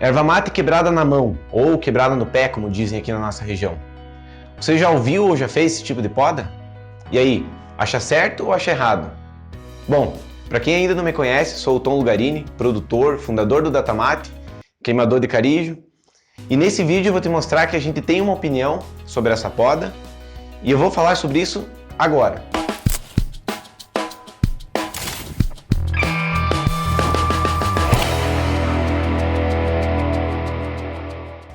Erva mate quebrada na mão, ou quebrada no pé, como dizem aqui na nossa região. Você já ouviu ou já fez esse tipo de poda? E aí, acha certo ou acha errado? Bom, para quem ainda não me conhece, sou o Tom Lugarini, produtor, fundador do Datamate, queimador de carijo. E nesse vídeo eu vou te mostrar que a gente tem uma opinião sobre essa poda e eu vou falar sobre isso agora.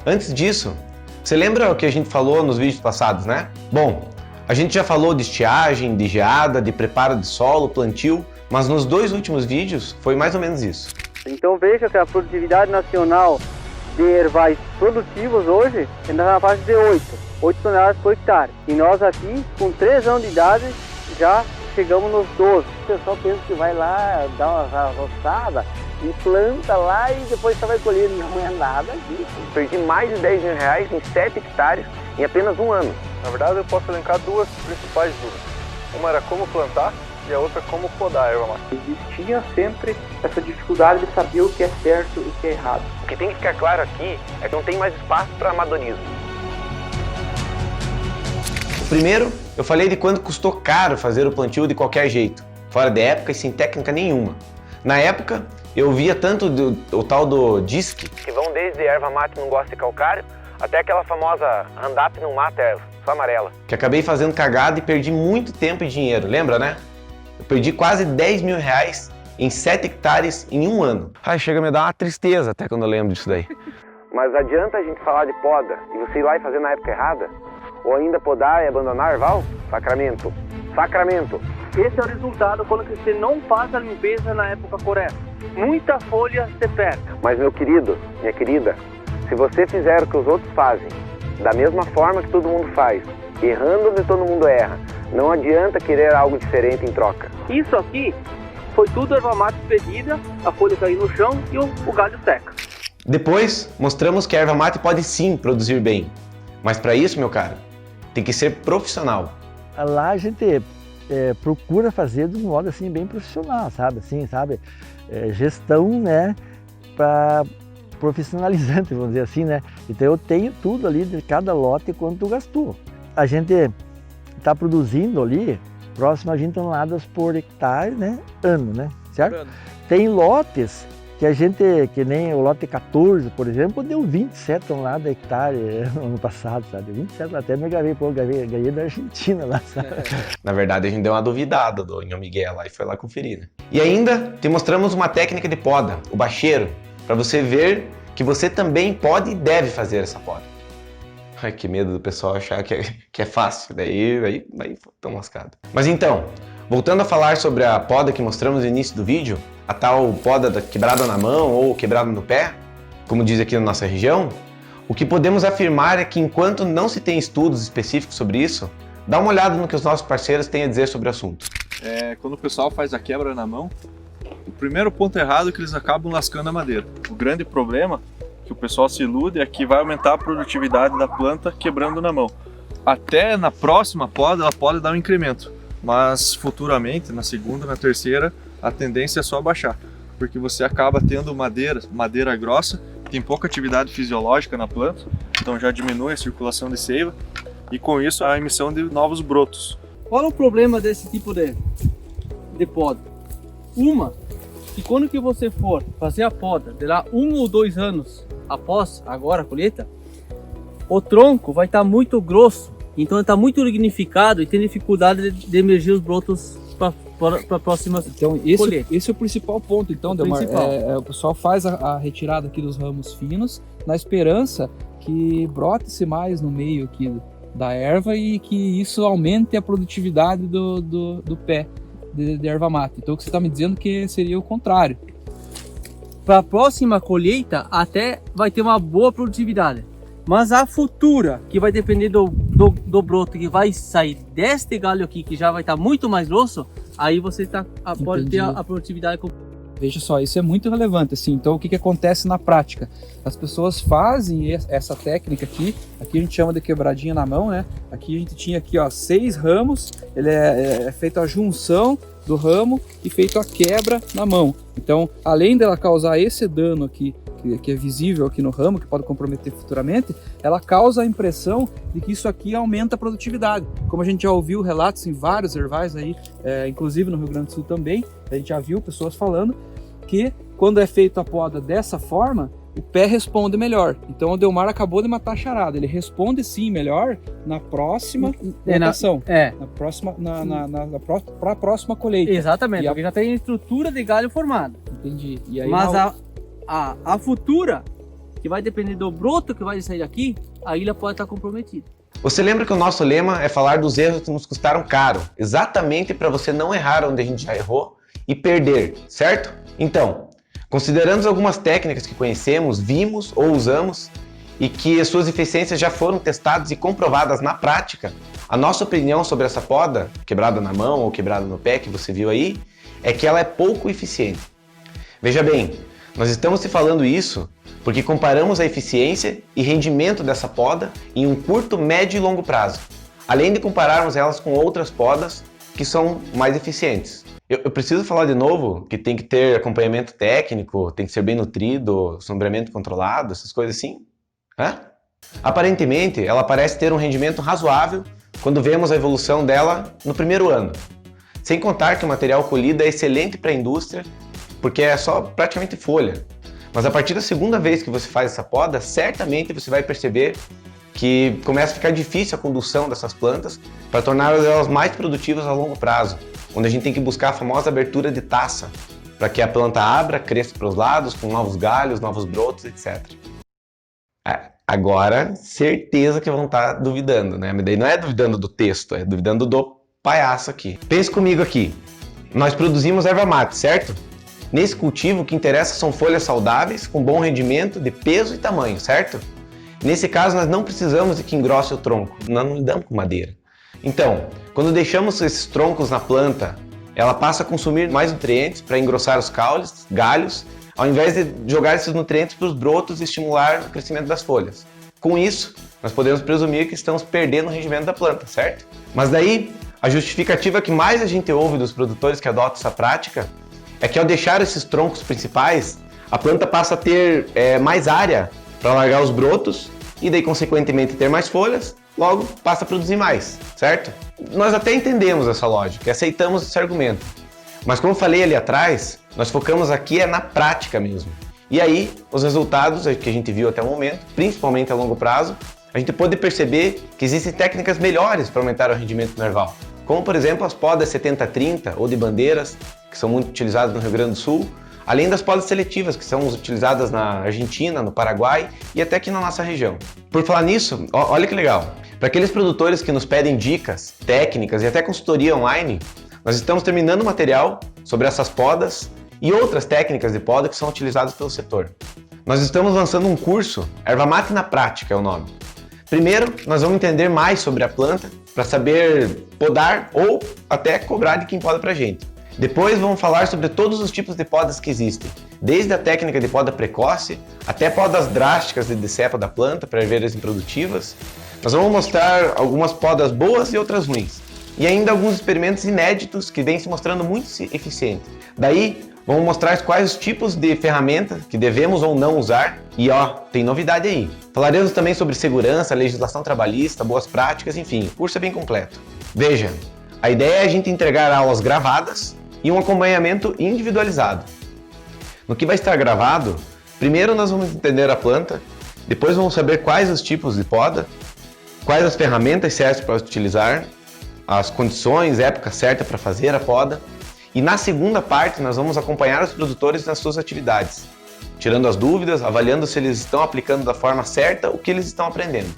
Antes disso, você lembra o que a gente falou nos vídeos passados, né? Bom, a gente já falou de estiagem, de geada, de preparo de solo, plantio, mas nos dois últimos vídeos foi mais ou menos isso. Então veja que a produtividade nacional de ervais produtivos hoje ainda está na fase de 8 toneladas por hectare. E nós aqui, com 3 anos de idade, já chegamos nos 12. O pessoal pensa que vai lá dar uma roçada e planta lá e depois só vai colher. Não é nada disso. Perdi mais de 10 mil reais em 7 hectares em apenas um ano. Na verdade, eu posso elencar duas principais dúvidas. Uma era como plantar e a outra como podar a erva mate. Existia sempre essa dificuldade de saber o que é certo e o que é errado. O que tem que ficar claro aqui é que não tem mais espaço para amadorismo. Primeiro, eu falei de quanto custou caro fazer o plantio de qualquer jeito, fora de época e sem técnica nenhuma. Na época, eu via tanto o tal do disque, que vão desde erva mate não gosta de calcário, até aquela famosa Roundup não mata erva, só amarela. Que acabei fazendo cagada e perdi muito tempo e dinheiro, lembra, né? Eu perdi quase 10 mil reais em 7 hectares em um ano. Ai, chega a me dar uma tristeza até quando eu lembro disso daí. Mas adianta a gente falar de poda e você ir lá e fazer na época errada? Ou ainda podar e abandonar erval? Sacramento! Sacramento! Esse é o resultado quando você não faz a limpeza na época correta. Muita folha se perde. Mas meu querido, minha querida, se você fizer o que os outros fazem, da mesma forma que todo mundo faz, errando onde todo mundo erra, não adianta querer algo diferente em troca. Isso aqui foi tudo erva mate expedida, a folha caiu no chão e o galho seca. Depois, mostramos que a erva mate pode sim produzir bem. Mas para isso, meu caro, tem que ser profissional. Lá a gente procura fazer de um modo assim bem profissional, sabe? Assim, sabe? Gestão, né? Para profissionalizante, vamos dizer assim, né? Então eu tenho tudo ali de cada lote quanto gastou. A gente está produzindo ali próximo a 20 toneladas por hectare, né? Ano, né? Certo? Ano. Tem lotes que a gente, que nem o lote 14, por exemplo, deu 27 toneladas a hectare ano passado, sabe? 27, até me ganhei da Argentina lá, sabe? Na verdade, a gente deu uma duvidada do Nhô Miguel lá e foi lá conferir, né? E ainda te mostramos uma técnica de poda, o bacheiro, para você ver que você também pode e deve fazer essa poda. Ai, que medo do pessoal achar que é fácil, daí tão lascado. Mas então, voltando a falar sobre a poda que mostramos no início do vídeo, a tal poda quebrada na mão ou quebrada no pé, como diz aqui na nossa região, o que podemos afirmar é que enquanto não se tem estudos específicos sobre isso, dá uma olhada no que os nossos parceiros têm a dizer sobre o assunto. Quando o pessoal faz a quebra na mão, o primeiro ponto errado é que eles acabam lascando a madeira. O grande problema que o pessoal se ilude é que vai aumentar a produtividade da planta quebrando na mão. Até na próxima poda, ela pode dar um incremento, mas futuramente, na segunda, na terceira, a tendência é só baixar, porque você acaba tendo madeira grossa, tem pouca atividade fisiológica na planta, então já diminui a circulação de seiva e com isso a emissão de novos brotos. Qual é o problema desse tipo de poda? Que quando que você for fazer a poda, de lá 1 ou 2 anos após agora a colheita, o tronco vai estar muito grosso, então ele está muito lignificado e tem dificuldade de emergir os brotos para a próxima colheita. Esse é o principal ponto, então, Delmar. O pessoal faz a retirada aqui dos ramos finos na esperança que brote-se mais no meio aqui da erva e que isso aumente a produtividade do pé de erva mate. Então o que você está me dizendo que seria o contrário. Para a próxima colheita até vai ter uma boa produtividade, mas a futura, que vai depender do broto que vai sair deste galho aqui, que já vai estar muito mais grosso, aí você pode ter a produtividade. Veja só, isso é muito relevante, assim. Então o que acontece na prática? As pessoas fazem essa técnica aqui a gente chama de quebradinha na mão, né? Aqui a gente tinha aqui, ó, 6 ramos, ele é feito a junção do ramo e feito a quebra na mão. Então, além dela causar esse dano aqui que é visível aqui no ramo, que pode comprometer futuramente, ela causa a impressão de que isso aqui aumenta a produtividade. Como a gente já ouviu relatos em vários ervais aí, inclusive no Rio Grande do Sul também, a gente já viu pessoas falando que quando é feita a poda dessa forma, o pé responde melhor. Então o Delmar acabou de matar a charada. Ele responde sim melhor na próxima rotação. Na próxima, para a próxima colheita. Exatamente, porque já tem estrutura de galho formada. Entendi. E aí, mas a futura, que vai depender do broto que vai sair daqui, a ilha pode estar comprometida. Você lembra que o nosso lema é falar dos erros que nos custaram caro, exatamente para você não errar onde a gente já errou e perder, certo? Então, considerando algumas técnicas que conhecemos, vimos ou usamos e que as suas eficiências já foram testadas e comprovadas na prática, a nossa opinião sobre essa poda, quebrada na mão ou quebrada no pé que você viu aí, é que ela é pouco eficiente. Veja bem, nós estamos te falando isso porque comparamos a eficiência e rendimento dessa poda em um curto, médio e longo prazo, além de compararmos elas com outras podas que são mais eficientes. Eu preciso falar de novo que tem que ter acompanhamento técnico, tem que ser bem nutrido, sombreamento controlado, essas coisas assim? Aparentemente, ela parece ter um rendimento razoável quando vemos a evolução dela no primeiro ano. Sem contar que o material colhido é excelente para a indústria, porque é só praticamente folha. Mas a partir da segunda vez que você faz essa poda, certamente você vai perceber que começa a ficar difícil a condução dessas plantas para tornar elas mais produtivas a longo prazo, onde a gente tem que buscar a famosa abertura de taça, para que a planta abra, cresça para os lados, com novos galhos, novos brotos, etc. Agora, certeza que vão estar duvidando, né? Mas daí não é duvidando do texto, é duvidando do palhaço aqui. Pense comigo aqui, nós produzimos erva mate, certo? Nesse cultivo, o que interessa são folhas saudáveis, com bom rendimento, de peso e tamanho, certo? Nesse caso, nós não precisamos de que engrosse o tronco, nós não lidamos com madeira. Então, quando deixamos esses troncos na planta, ela passa a consumir mais nutrientes para engrossar os caules, galhos, ao invés de jogar esses nutrientes para os brotos e estimular o crescimento das folhas. Com isso, nós podemos presumir que estamos perdendo o rendimento da planta, certo? Mas daí, a justificativa que mais a gente ouve dos produtores que adotam essa prática é que ao deixar esses troncos principais, a planta passa a ter mais área para largar os brotos e daí, consequentemente, ter mais folhas, logo passa a produzir mais, certo? Nós até entendemos essa lógica e aceitamos esse argumento. Mas como eu falei ali atrás, nós focamos aqui na prática mesmo. E aí, os resultados que a gente viu até o momento, principalmente a longo prazo, a gente pode perceber que existem técnicas melhores para aumentar o rendimento nerval, como por exemplo as podas 70-30 ou de bandeiras, que são muito utilizadas no Rio Grande do Sul, além das podas seletivas, que são utilizadas na Argentina, no Paraguai e até aqui na nossa região. Por falar nisso, olha que legal, para aqueles produtores que nos pedem dicas, técnicas e até consultoria online, nós estamos terminando o material sobre essas podas e outras técnicas de poda que são utilizadas pelo setor. Nós estamos lançando um curso, Erva Mate na Prática é o nome. Primeiro, nós vamos entender mais sobre a planta para saber podar ou até cobrar de quem poda pra gente. Depois vamos falar sobre todos os tipos de podas que existem, desde a técnica de poda precoce até podas drásticas de decepa da planta para erveiras improdutivas. Nós vamos mostrar algumas podas boas e outras ruins, e ainda alguns experimentos inéditos que vêm se mostrando muito eficientes. Daí, vamos mostrar quais os tipos de ferramentas que devemos ou não usar e tem novidade aí. Falaremos também sobre segurança, legislação trabalhista, boas práticas, enfim, o curso é bem completo. Veja, a ideia é a gente entregar aulas gravadas e um acompanhamento individualizado. No que vai estar gravado, primeiro nós vamos entender a planta, depois vamos saber quais os tipos de poda, quais as ferramentas certas para utilizar, as condições, época certa para fazer a poda, e na segunda parte nós vamos acompanhar os produtores nas suas atividades, tirando as dúvidas, avaliando se eles estão aplicando da forma certa o que eles estão aprendendo.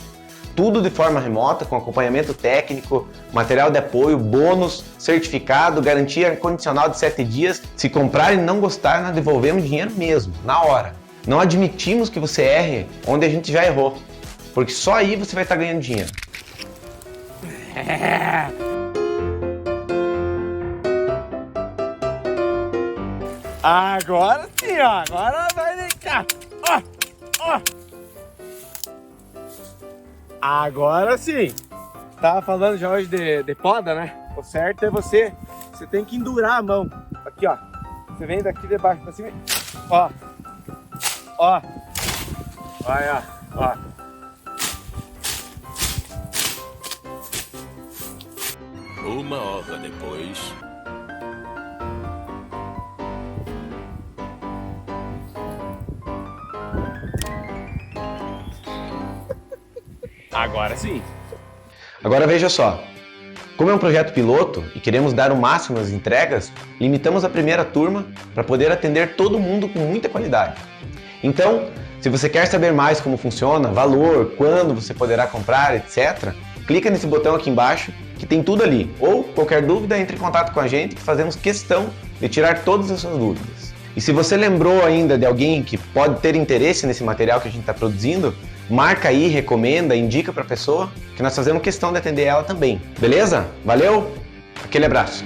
Tudo de forma remota, com acompanhamento técnico, material de apoio, bônus, certificado, garantia condicional de 7 dias. Se comprar e não gostar, nós devolvemos dinheiro mesmo, na hora. Não admitimos que você erre onde a gente já errou, porque só aí você vai estar ganhando dinheiro. Agora sim, ó. Agora vai ficar. Ó. Agora sim. Tava falando já hoje de poda, né? O certo é você tem que endurar a mão. Aqui, ó. Você vem daqui de baixo pra cima. Ó. ó. Olha, ó. Uma hora depois. Agora sim. Agora veja só. Como é um projeto piloto e queremos dar o máximo nas entregas, limitamos a primeira turma para poder atender todo mundo com muita qualidade. Então, se você quer saber mais como funciona, valor, quando você poderá comprar, etc., clica nesse botão aqui embaixo que tem tudo ali. Ou, qualquer dúvida, entre em contato com a gente que fazemos questão de tirar todas as suas dúvidas. E se você lembrou ainda de alguém que pode ter interesse nesse material que a gente está produzindo, marca aí, recomenda, indica para a pessoa que nós fazemos questão de atender ela também. Beleza? Valeu? Aquele abraço!